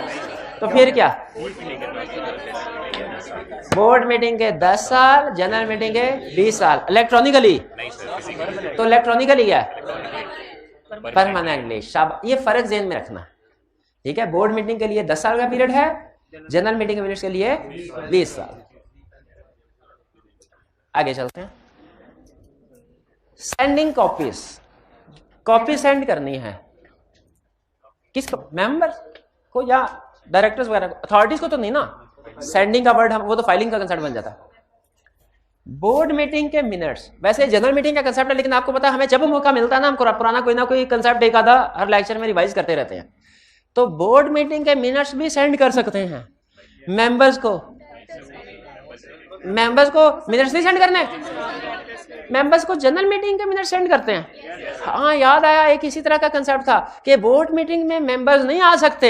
तो फिर क्या? बोर्ड मीटिंग के 10 साल, जनरल मीटिंग के 20 साल इलेक्ट्रॉनिकली। तो इलेक्ट्रॉनिकली क्या है? परमानेंटली। शाबाश, ये फर्क ज़हन में रखना, ठीक है? बोर्ड मीटिंग के लिए 10 साल का पीरियड है, जनरल मीटिंग के मिनट्स के लिए 20 साल। आगे चलते हैं। सेंडिंग कॉपीज, कॉपी सेंड करनी है किसको? मेंबर्स को या डायरेक्टर्स वगैरह को? अथॉरिटीज को तो नहीं ना। सेंडिंग का वर्ड वो तो फाइलिंग का कंसेप्ट बन जाता है। बोर्ड मीटिंग के मिनट्स वैसे जनरल मीटिंग का कंसेप्ट है, लेकिन आपको पता है हमें जब मौका मिलता है ना, हम पुराना कोई ना कोई कंसेप्ट एक आधा हर लेक्चर में रिवाइज करते रहते हैं। तो बोर्ड मीटिंग के मिनट्स भी सेंड कर सकते हैं मेंबर्स को। मेंबर्स को मिनट्स नहीं सेंड करने, मेंबर्स को जनरल मीटिंग के मिनट्स सेंड करते हैं। हाँ, याद आया, एक इसी तरह का कंसेप्ट था कि बोर्ड मीटिंग में मेंबर्स नहीं आ सकते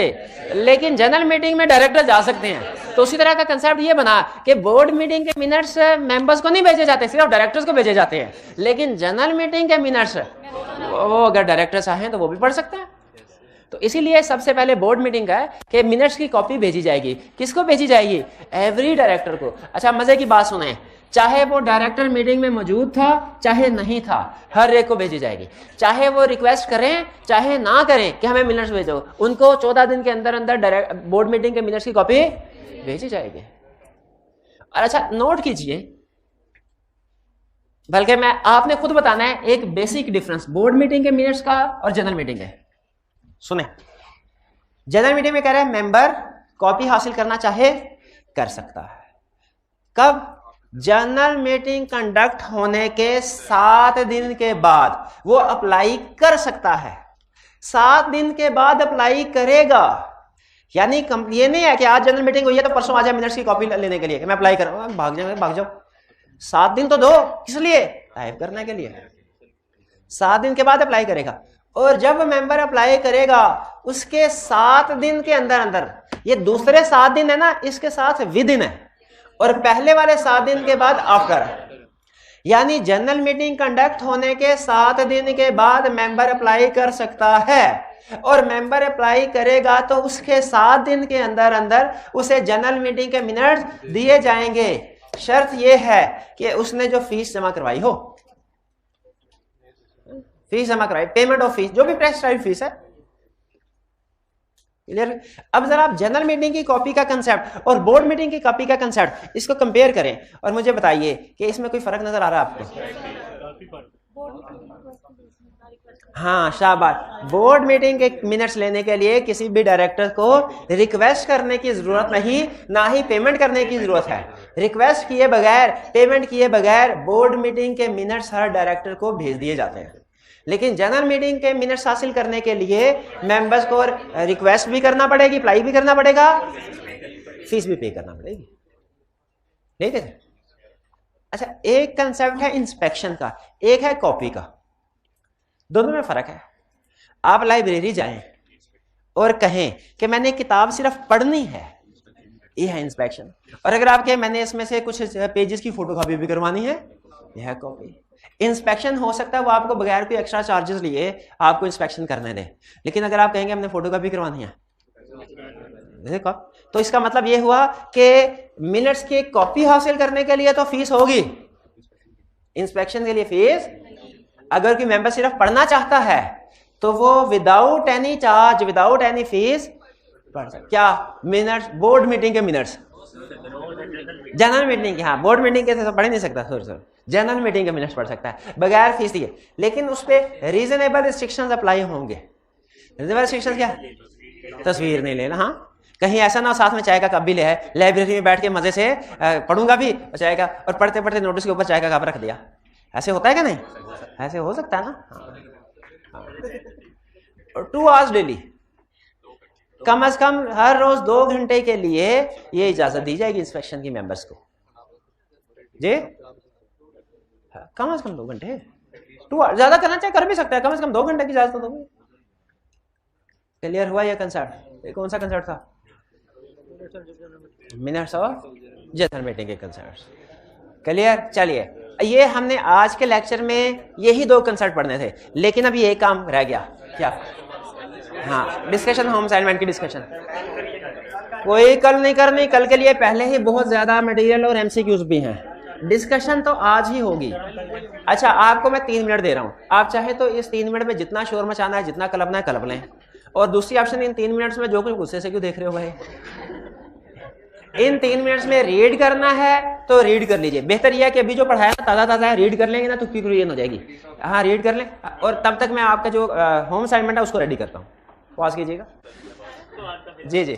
लेकिन जनरल मीटिंग में डायरेक्टर जा सकते हैं। तो उसी तरह का कंसेप्ट ये बना कि बोर्ड मीटिंग के मिनट्स मेंबर्स को नहीं भेजे जाते, सिर्फ डायरेक्टर्स को भेजे जाते हैं। लेकिन जनरल मीटिंग के मिनट्स वो अगर डायरेक्टर्स आए तो वो भी पढ़ सकते हैं। तो इसीलिए सबसे पहले बोर्ड मीटिंग का है कि मिनट्स की कॉपी भेजी जाएगी। किसको भेजी जाएगी? एवरी डायरेक्टर को। अच्छा मजे की बात सुने, चाहे वो डायरेक्टर मीटिंग में मौजूद था चाहे नहीं था, हर एक को भेजी जाएगी। चाहे वो रिक्वेस्ट करें चाहे ना करें कि हमें मिनट्स भेजो, उनको 14 दिन के अंदर अंदर बोर्ड मीटिंग के मिनट्स की कॉपी भेजी जाएगी। और अच्छा नोट कीजिए, बल्कि मैं आपने खुद बताना है एक बेसिक डिफरेंस बोर्ड मीटिंग के मिनट्स का और जनरल मीटिंग है। सुने, जनरल मीटिंग में कह रहे हैं मेंबर कॉपी हासिल करना चाहे कर सकता है। कब? जनरल मीटिंग कंडक्ट होने के 7 दिन के बाद वो अप्लाई कर सकता है। 7 दिन के बाद अप्लाई करेगा, यानी ये नहीं है कि आज जनरल मीटिंग हुई है तो परसों आ जाए मिनट्स की कॉपी लेने के लिए कि मैं अप्लाई करूंगा, भाग जाओ। 7 दिन तो दो, किस लिए? टाइप करने के लिए। 7 दिन के बाद अप्लाई करेगा, और जब मेंबर अप्लाई करेगा उसके 7 दिन के अंदर अंदर, ये दूसरे 7 दिन है ना, इसके साथ विद इन है, और पहले वाले 7 दिन के बाद आफ्टर, यानी जनरल मीटिंग कंडक्ट होने के 7 दिन के बाद मेंबर अप्लाई कर सकता है, और मेंबर अप्लाई करेगा तो उसके 7 दिन के अंदर अंदर उसे जनरल मीटिंग के मिनट्स दिए जाएंगे। शर्त यह है कि उसने जो फीस जमा करवाई हो, फीस जमा करवाई, पेमेंट ऑफ फीस, जो भी प्रेस्क्राइब्ड फीस है। क्लियर? अब जरा आप जनरल मीटिंग की कॉपी का कंसेप्ट और बोर्ड मीटिंग की कॉपी का कंसेप्ट इसको कंपेयर करें और मुझे बताइए कि इसमें कोई फर्क नजर आ रहा है आपको? हाँ शाबाश। बोर्ड मीटिंग के मिनट्स लेने के लिए किसी भी डायरेक्टर को रिक्वेस्ट करने की जरूरत नहीं, ना ही पेमेंट करने की जरूरत है। रिक्वेस्ट किए बगैर, पेमेंट किए बगैर बोर्ड मीटिंग के मिनट्स हर डायरेक्टर को भेज दिए जाते हैं। लेकिन जनरल मीटिंग के मिनट्स हासिल करने के लिए मेंबर्स को रिक्वेस्ट भी करना पड़ेगी, अप्लाई भी करना पड़ेगा, फीस भी पे करना पड़ेगी। ठीक है? अच्छा, एक कंसेप्ट है इंस्पेक्शन का, एक है कॉपी का, दोनों में फर्क है। आप लाइब्रेरी जाएं और कहें कि मैंने किताब सिर्फ पढ़नी है, ये है इंस्पेक्शन। और अगर आप कहें मैंने इसमें से कुछ पेजेस की फोटोकॉपी भी करवानी है, यह है कॉपी। इंस्पेक्शन हो सकता है वो आपको बगैर कोई एक्स्ट्रा चार्जेस लिए आपको इंस्पेक्शन करने दें, लेकिन अगर आप कहेंगे हमने फोटोकॉपी करवानी है देखो, तो इसका मतलब ये हुआ कि मिनट्स की कॉपी हासिल करने के लिए तो फीस होगी, इंस्पेक्शन के लिए फीस। अगर कोई मेंबर सिर्फ पढ़ना चाहता है तो वो without any charge, without any fees पढ़ सकता। क्या? मिनट्स, बोर्ड मीटिंग के मिनट्स, जनरल मीटिंग के, हाँ बोर्ड मीटिंग के तो पढ़ नहीं सकता, सॉरी जनरल मीटिंग के मिनट्स पढ़ सकता है बगैर फीस दिए, लेकिन उस पर रीजनेबल रिस्ट्रिक्शंस अप्लाई होंगे। रीजनेबल रिस्ट्रिक्शंस क्या? तस्वीर नहीं लेना, हाँ कहीं ऐसा ना साथ में चाय का कप भी ले है, लाइब्रेरी में बैठ के मजे से पढ़ूंगा भी चाय का, और पढ़ते पढ़ते नोटिस के ऊपर चाय का कप रख दिया, ऐसे होता है क्या? नहीं, ऐसे हो सकता है ना। 2 आवर्स डेली, कम से कम हर रोज 2 घंटे के लिए ये इजाजत दी जाएगी इंस्पेक्शन की मेंबर्स को जी, कम से कम 2 घंटे। 2 आवर्स ज्यादा करना चाहे कर भी सकता है, कम से कम 2 घंटे की इजाजत दोगे। क्लियर हुआ ये कंसेप्ट? ये कौन सा कंसेप्ट था? मिनट्स और जनरल मीटिंग के कंसेप्ट। क्लियर? चलिए, ये हमने आज के लेक्चर में यही 2 कंसेप्ट पढ़ने थे, लेकिन अभी एक काम रह गया। क्या? हाँ, डिस्कशन, होम असाइनमेंट की डिस्कशन। कोई कल नहीं करनी, कल के लिए पहले ही बहुत ज्यादा मटेरियल और एमसीक्यूज भी हैं, डिस्कशन तो आज ही होगी। अच्छा, आपको मैं 3 मिनट दे रहा हूं, आप चाहे तो इस 3 मिनट में जितना शोर मचाना है, जितना कलपना है कलप लें, और दूसरी ऑप्शन इन 3 मिनट्स में जो कुछ गुस्से से क्यों देख रहे हो भाई, इन 3 मिनट्स में रीड करना है तो रीड कर लीजिए। बेहतर यह है कि अभी जो पढ़ाया ना ताज़ा ताज़ा है, रीड कर लेंगे ना तो क्लियर हो जाएगी। हाँ रीड कर लें, और तब तक मैं आपका जो होम असाइनमेंट है उसको रेडी करता हूँ। पॉज कीजिएगा। जी जी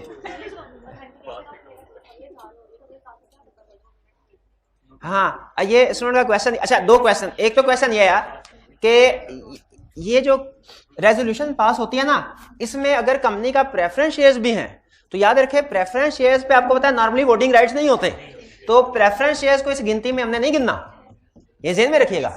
हाँ, ये स्टूडेंट का क्वेश्चन। अच्छा, 2 क्वेश्चन। एक तो क्वेश्चन ये है कि ये जो रेजोल्यूशन पास होती है ना, इसमें अगर कंपनी का प्रेफरेंस शेयर्स भी हैं तो याद रखें प्रेफरेंस शेयर्स पे आपको पता है नॉर्मली वोटिंग राइट्स नहीं होते, तो प्रेफरेंस शेयर्स को इस गिनती में हमने नहीं गिनना, ये ज़हन में रखिएगा।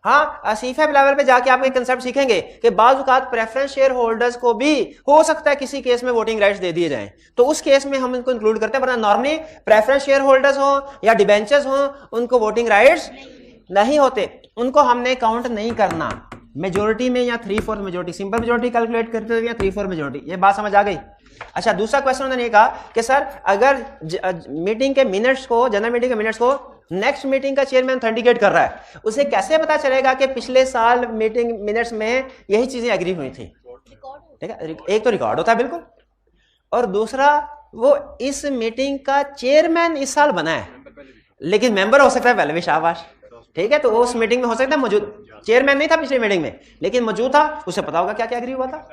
हाँ, सीफेप लेवल पे जाके आप एक कंसेप्ट सीखेंगे कि बाज़ औक़ात प्रेफरेंस शेयर होल्डर्स को भी हो सकता है किसी केस में वोटिंग राइट्स दे दिए जाएं, तो उस केस में हम इनको इंक्लूड करते हैं, वरना नॉर्मली प्रेफरेंस शेयर होल्डर्स हो या डिबेंचर्स हो उनको वोटिंग राइट्स नहीं होते, उनको हमने काउंट नहीं करना। मेजोरिटी में या 3/4 मेजोरिटी, सिंपल मेजोरिटी कैलकुलेट करते हुए या 3/4 मेजोरिटी, ये बात समझ आ गई। अच्छा, दूसरा क्वेश्चन उन्होंने ये कहा कि सर अगर मीटिंग के मिनट्स को, जनरल मीटिंग के मिनट्स को नेक्स्ट मीटिंग का चेयरमैन ऑथेंटिकेट कर रहा है, उसे कैसे पता चलेगा कि पिछले साल मीटिंग मिनट्स में यही चीजें एग्री हुई थी? ठीक है, एक तो रिकॉर्ड होता है बिल्कुल, और दूसरा वो इस मीटिंग का चेयरमैन इस साल बना है, लेकिन मेंबर हो सकता है पहले भी, शाबाश। ठीक है, तो उस मीटिंग में हो सकता है मौजूद, चेयरमैन नहीं था पिछली मीटिंग में लेकिन मौजूद था, उसे पता होगा क्या क्या एग्री हुआ था।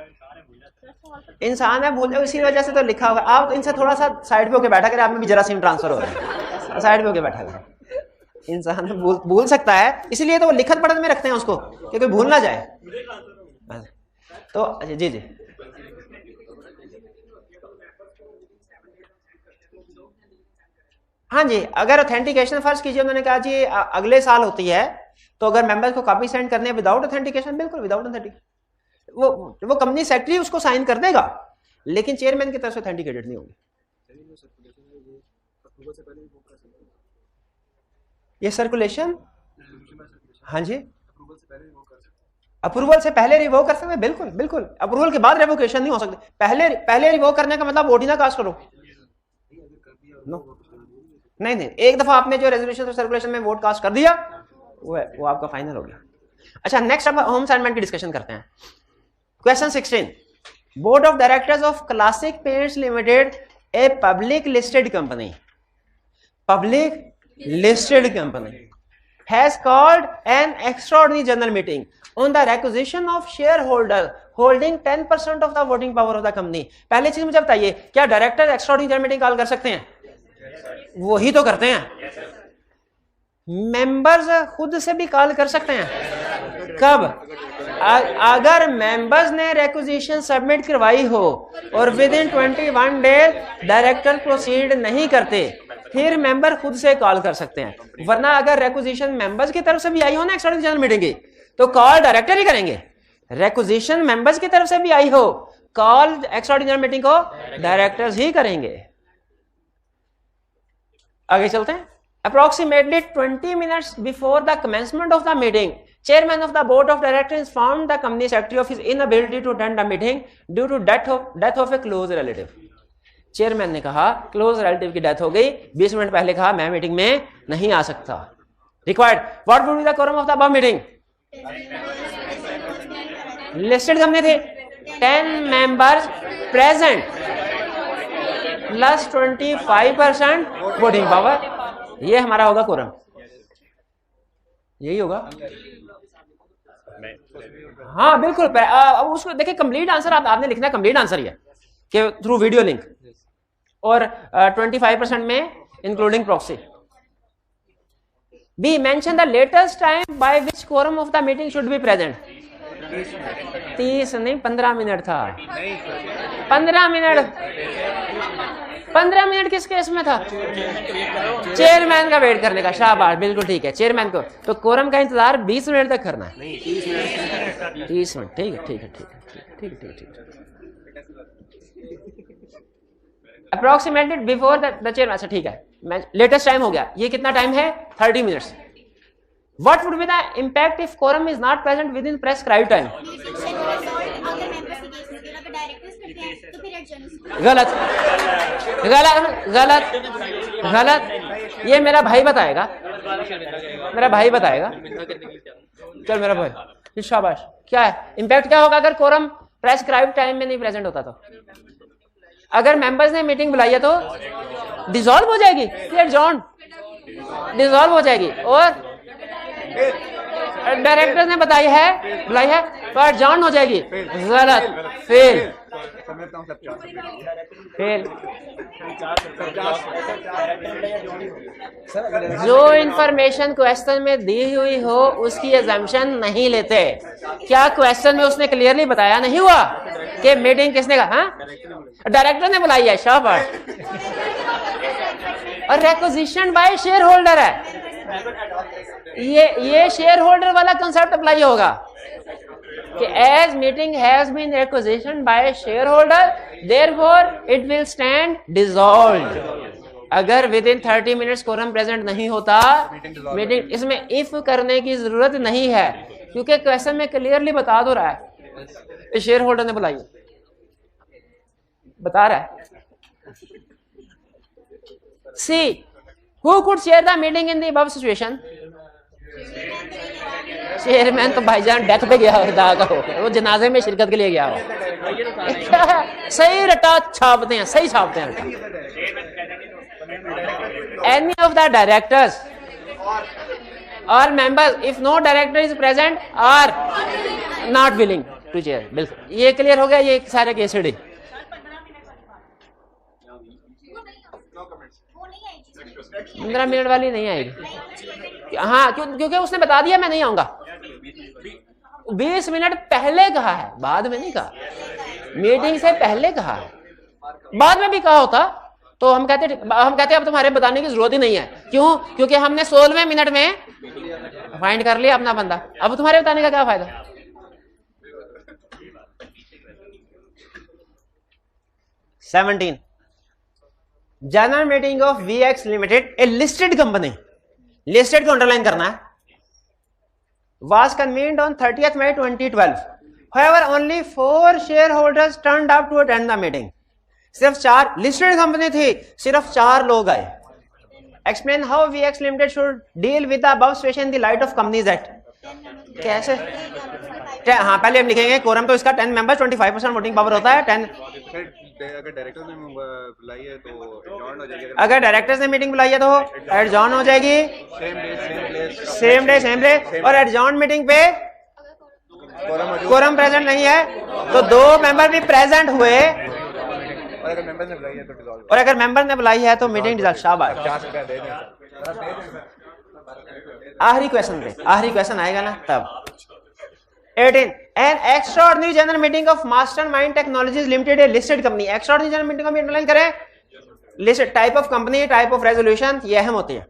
इंसान है, भूल जाओ, इसी वजह से तो लिखा होगा। आप इनसे थोड़ा सा साइड पे होकर बैठा करें, आप में भी जरासीम ट्रांसफर हो रहा है, साइड पे होकर बैठा करें। इंसान भूल सकता है, इसलिए तो वो लिखत पढ़त में रखते हैं उसको कि कोई भूल ना जाए। तो जी जी हाँ जी, अगर ऑथेंटिकेशन फर्ज कीजिए, उन्होंने कहा जी अगले साल होती है, तो अगर मेंबर्स को कॉपी सेंड करने विदाउट ऑथेंटिकेशन, बिल्कुल विदाउट ऑथेंटिकेशन, वो कंपनी सेक्रेटरी उसको साइन कर देगा, लेकिन चेयरमैन की तरफ से ऑथेंटिकेटेड नहीं होगी। ये सर्कुलेशन, हाँ जी, अप्रूवल से पहले रिवोक कर सकते हैं, बिल्कुल बिल्कुल। अप्रूवल के बाद रिवोकेशन नहीं हो सकती। पहले रिवोक करने का मतलब वोट ही ना कास्ट करो, नहीं, एक दफा आपने जो रेजोल्यूशन और सर्कुलेशन में वोट कास्ट कर दिया, वो आपका फाइनल हो गया। अच्छा, नेक्स्ट अब होम असाइनमेंट की डिस्कशन करते हैं। Question 16, board of directors of classic paints limited, a public listed company, has called an extraordinary general meeting on the requisition of shareholder holding 10% of the voting power of the company। पहले चीज मुझे बताइए, क्या director extraordinary general meeting call कर सकते हैं? वही तो करते हैं। मेंबर्स खुद से भी कॉल कर सकते हैं। कब? अगर मेंबर्स ने रिक्वेजिशन सबमिट करवाई हो और with in 21 days director proceed नहीं करते, फिर मेंबर खुद से कॉल कर सकते हैं। वरना अगर रिक्वेजिशन मेंबर्स की तरफ से भी आई हो ना एक्स्ट्राऑर्डिनरी जनरल मीटिंग की, तो कॉल डायरेक्टर ही करेंगे। रिक्वेजिशन मेंबर्स की तरफ से भी आई हो, कॉल एक्स्ट्राऑर्डिनरी जनरल मीटिंग को डायरेक्टर्स ही करेंगे। आगे चलते हैं। Approximately 20 minutes before the commencement of the meeting, chairman of the board of directors informed the company secretary of his inability to attend the meeting due to death of a close relative। Chairman ने कहा close relative की death हो गई, 20 minute पहले कहा मैं meeting में नहीं आ सकता। Required, what would be the quorum of the above meeting? Listed हमने थे 10 members present plus 25% voting power, ये हमारा होगा कोरम। यही होगा, हाँ बिल्कुल। उसको देखिए, कंप्लीट आंसर आपने लिखना है, कंप्लीट आंसर ही है कि थ्रू वीडियो लिंक, और 25% में including proxy. B mention the latest time by which quorum of the meeting should be present. 30 नहीं, 15 मिनट था। 15 मिनट किस केस में था? चेयरमैन का वेट करने का। शाबाश, बिल्कुल ठीक है, चेयरमैन को। तो कोरम का इंतजार 20 मिनट तक करना है। 30 मिनट, ठीक है। Approximately before the chairman. अच्छा ठीक है, लेटेस्ट टाइम हो गया। ये कितना टाइम है? 30 minutes. What would be the impact if quorum is not present within prescribed time? गलत गलत गलत। ये मेरा भाई बताएगा, चल मेरा भाई, शाबाश। क्या है इम्पैक्ट? क्या होगा अगर कोरम प्रेस्क्राइब टाइम में नहीं प्रेजेंट होता? तो अगर मेंबर्स ने मीटिंग बुलाई है तो डिसॉल्व हो जाएगी, डिसॉल्व हो जाएगी। और डायरेक्टर ने बुलाई है तो एडजॉर्न हो जाएगी। गलत, फेल। जो इंफॉर्मेशन क्वेश्चन में दी हुई हो उसकी एजम्पशन नहीं लेते। क्या क्वेश्चन में उसने क्लियरली बताया नहीं हुआ कि मीटिंग किसने कहा? हाँ, डायरेक्टर ने बुलाई है, शाबाश। और रिक्वेजिशन बाय शेयर होल्डर है, ये शेयर होल्डर वाला कंसेप्ट अप्लाई होगा कि as meeting has been requisition by shareholder therefore it will stand dissolved. अगर within 30 minutes quorum present नहीं होता मीटिंग, इसमें इफ करने की जरूरत नहीं है। क्योंकि क्वेश्चन में क्लियरली बता दो रहा है शेयर होल्डर ने बुलाई, बता रहा है। See who could chair the meeting in the above situation? Chairman तो भाईजान डेथ पे गया खुदा का हो, वो जनाजे में शिरकत के लिए गया हो। सही रटा छापते हैं, सही छापते हैं। एनी ऑफ द डायरेक्टर्स और members if no director is present or not willing to chair. बिल्कुल ये क्लियर हो गया, ये सारे केस स्टडी। 15 मिनट वाली नहीं आएगी। हाँ क्योंकि उसने बता दिया मैं नहीं आऊंगा। 20 मिनट पहले कहा है, बाद में नहीं कहा। मीटिंग से पहले कहा है, बाद में भी कहा होता तो हम कहते अब तुम्हारे बताने की जरूरत ही नहीं है। क्यों? क्योंकि हमने 16वें मिनट में फाइंड कर लिया अपना बंदा, अब तुम्हारे बताने का क्या फायदा। General meeting of VX limited, A listed company, listed को अंडरलाइन करना है, was convened on 30th May 2012. However, only 4 shareholders turned up to attend the meeting. सिर्फ 4 लिस्टेड कंपनी थी, सिर्फ 4 लोग आए। Explain how VX Limited should deal with the above situation in the light of Companies Act. कैसे? हाँ पहले हम लिखेंगे कोरम तो इसका 10 मेंबर्स 25% वोटिंग पावर होता है। 10 अगर डायरेक्टर्स ने बुलाई है तो एडजॉर्न हो जाएगी। अगर डायरेक्टर्स ने मीटिंग बुलाई है तो एडजॉर्न हो जाएगी, सेम डे सेम प्लेस। और एडजॉर्न मीटिंग पे कोरम प्रेजेंट नहीं है तो 2 मेंबर भी प्रेजेंट हुए, और अगर मेंबर ने बुलाई है तो डिसॉल्व, और अगर मेंबर ने बुलाई है तो मीटिंग डिसॉल्व। शाबाश। आखिरी क्वेश्चन आएगा ना तब। 18 N extraordinary general meeting of mastermind technologies limited, A listed company. Extraordinary general meeting को भी अंडरलाइन करें। Listed, type of company, type of resolution, ये अहम होती है।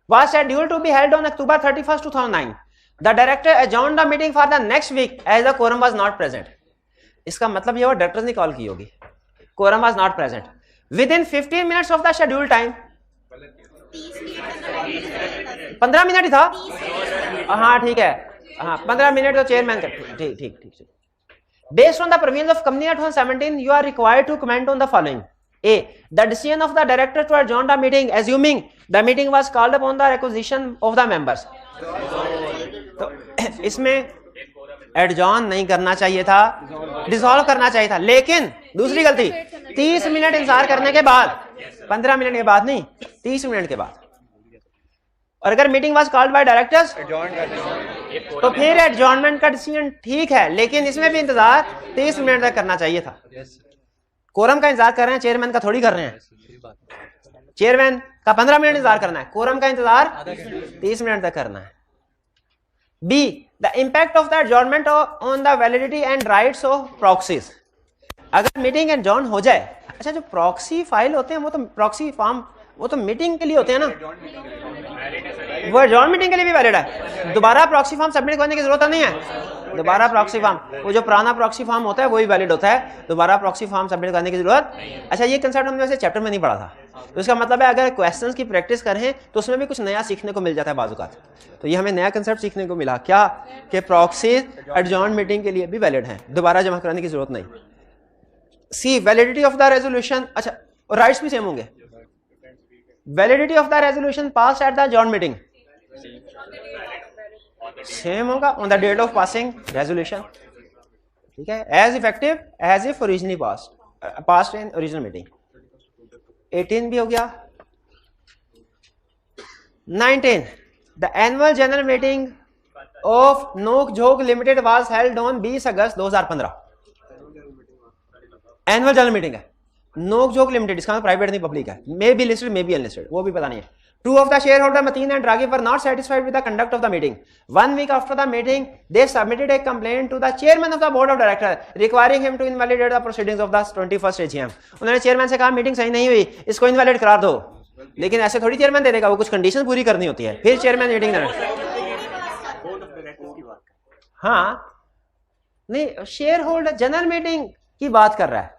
was scheduled to be held on October 31st 2009. The director adjourned the meeting for the next week as the quorum was not present. इसका मतलब ये हुआ directors ने call की होगी, quorum was not present. Within 15 minutes of the scheduled time, 15 minute ही था। हाँ ठीक है, हाँ 15 मिनट तो चेयरमैन का। ठीक ठीक ठीक। Based on the provisions of Company Act 2017, you are required to comment on the following. A. The decision of the director to adjourn the meeting, assuming the meeting was called upon the requisition of the members. तो इसमें adjourn नहीं करना चाहिए था, dissolve करना चाहिए था। लेकिन दूसरी गलती, 30 मिनट इंतजार करने के बाद, 15 मिनट के बाद नहीं, 30 मिनट के बाद। और अगर meeting was called by directors तो फिर एडजॉर्नमेंट का डिसीजन ठीक है, लेकिन इसमें भी इंतजार 30 मिनट तक करना चाहिए था। कोरम का इंतजार कर रहे हैं, चेयरमैन का थोड़ी कर रहे हैं। चेयरमैन का 15 मिनट इंतजार करना है, कोरम का इंतजार 30 मिनट तक करना है। B. The impact of the adjournment on the validity and rights of proxies. अगर मीटिंग एडजॉर्न हो जाए, अच्छा जो प्रॉक्सी फाइल होते हैं वो तो प्रॉक्सी फॉर्म वो तो मीटिंग के लिए होते हैं ना, वो एडजॉर्न मीटिंग के लिए भी वैलिड है। दोबारा प्रॉक्सी फॉर्म सबमिट करने की जरूरत नहीं है। दोबारा प्रॉक्सी फॉर्म, वो जो पुराना प्रॉक्सी फॉर्म होता है वही वैलिड होता है, दोबारा प्रॉक्सी फॉर्म सबमिट करने की जरूरत। अच्छा ये कंसेप्ट हमने वैसे चैप्टर में नहीं पढ़ा था, तो इसका मतलब है अगर क्वेश्चंस की प्रैक्टिस करें तो उसमें भी कुछ नया सीखने को मिल जाता है बाजुकात। तो ये हमें नया कंसेप्ट सीखने को मिला क्या, कि प्रॉक्सी एडजॉर्न मीटिंग के लिए भी वैलिड है, दोबारा जमा कराने की जरूरत नहीं। सी. वैलिडिटी ऑफ द रेजोल्यूशन, अच्छा राइट्स भी सेम होंगे। Validity of the resolution pass at the adjourn meeting same होगा on the date of passing resolution, ठीक है, as effective as if originally passed in original meeting. 18 भी हो गया। 19 the annual general meeting of Nok Jhonk limited was held on 20 August 2015। Annual general meeting है Nok Jhonk limited, इसका private नहीं public है, may be listed may be unlisted, वो भी पता नहीं है। Two of the shareholder Mateen and Raghi were not satisfied with the conduct of the meeting. 1 week after the meeting, they submitted a complaint to the chairman of the board of directors, requiring him to invalidate the proceedings of the 21st AGM. उन्होंने chairman से कहा meeting सही नहीं हुई, इसको invalid करार दो। लेकिन ऐसे थोड़ी चेयरमैन दे देगा, वो कुछ कंडीशन पूरी करनी होती है, फिर चेयरमैन मीटिंग हाँ नहीं, शेयर होल्डर जनरल मीटिंग की बात कर रहा है,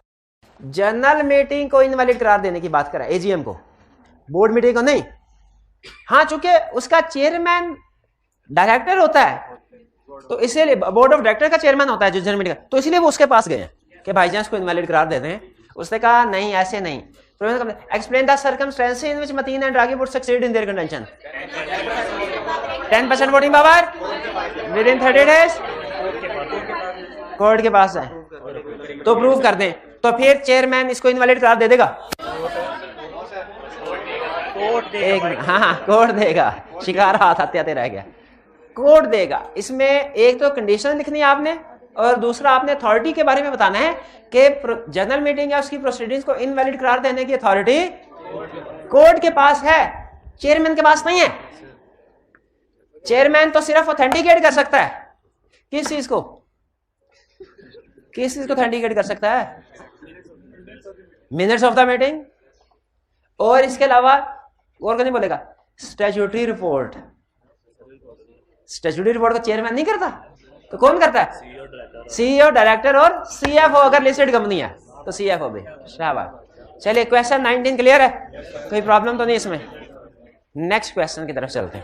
जनरल मीटिंग को इनवैलिड करार देने की बात कर रहा है, एजीएम को, बोर्ड मीटिंग को नहीं। हाँ चूंकि उसका चेयरमैन डायरेक्टर होता है, तो इसीलिए बोर्ड ऑफ डायरेक्टर का चेयरमैन होता है जो जनरल मीटिंग का, तो इसीलिए वो उसके पास गए कि भाईजान इसको इनवैलिड करार देते हैं। उसने कहा नहीं ऐसे नहीं। Explain the circumstances in which Matin and Ragi would succeed in their contention. 10% voting power within 30 days court के पास है तो प्रूव कर दें, तो फिर चेयरमैन इसको इनवैलिड करार दे देगा। हाँ कोर्ट देगा, शिकार हाथ आते आते रह गया, कोर्ट देगा। इसमें एक तो कंडीशन लिखनी है आपने, और दूसरा आपने अथॉरिटी के बारे में बताना है कि जनरल मीटिंग या उसकी प्रोसीडिंग्स को इनवैलिड करार देने की अथॉरिटी कोर्ट के पास है, चेयरमैन के पास नहीं है। चेयरमैन तो सिर्फ ऑथेंटिकेट कर सकता है, किस चीज को ऑथेंटिकेट कर सकता है? मिनट्स ऑफ द मीटिंग, और इसके अलावा और नहीं बोलेगा स्टैट्यूटरी रिपोर्ट। स्टैट्यूटरी रिपोर्ट को चेयरमैन नहीं करता, तो कौन करता है? सीईओ, डायरेक्टर और सीएफओ, अगर लिस्टेड कंपनी है तो सीएफओ भी। शाबाश। चलिए क्वेश्चन 19 क्लियर है, कोई प्रॉब्लम तो नहीं इसमें? नेक्स्ट क्वेश्चन की तरफ चलते हैं।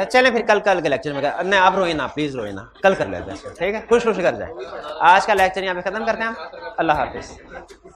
चलें फिर कल के लेक्चर में नहीं, आप रोए ना, प्लीज रोए ना, कल कर लेते हैं, ठीक है? खुश खुश कर जाए। आज का लेक्चर यहाँ पे खत्म करते हैं हम। अल्लाह हाफिज।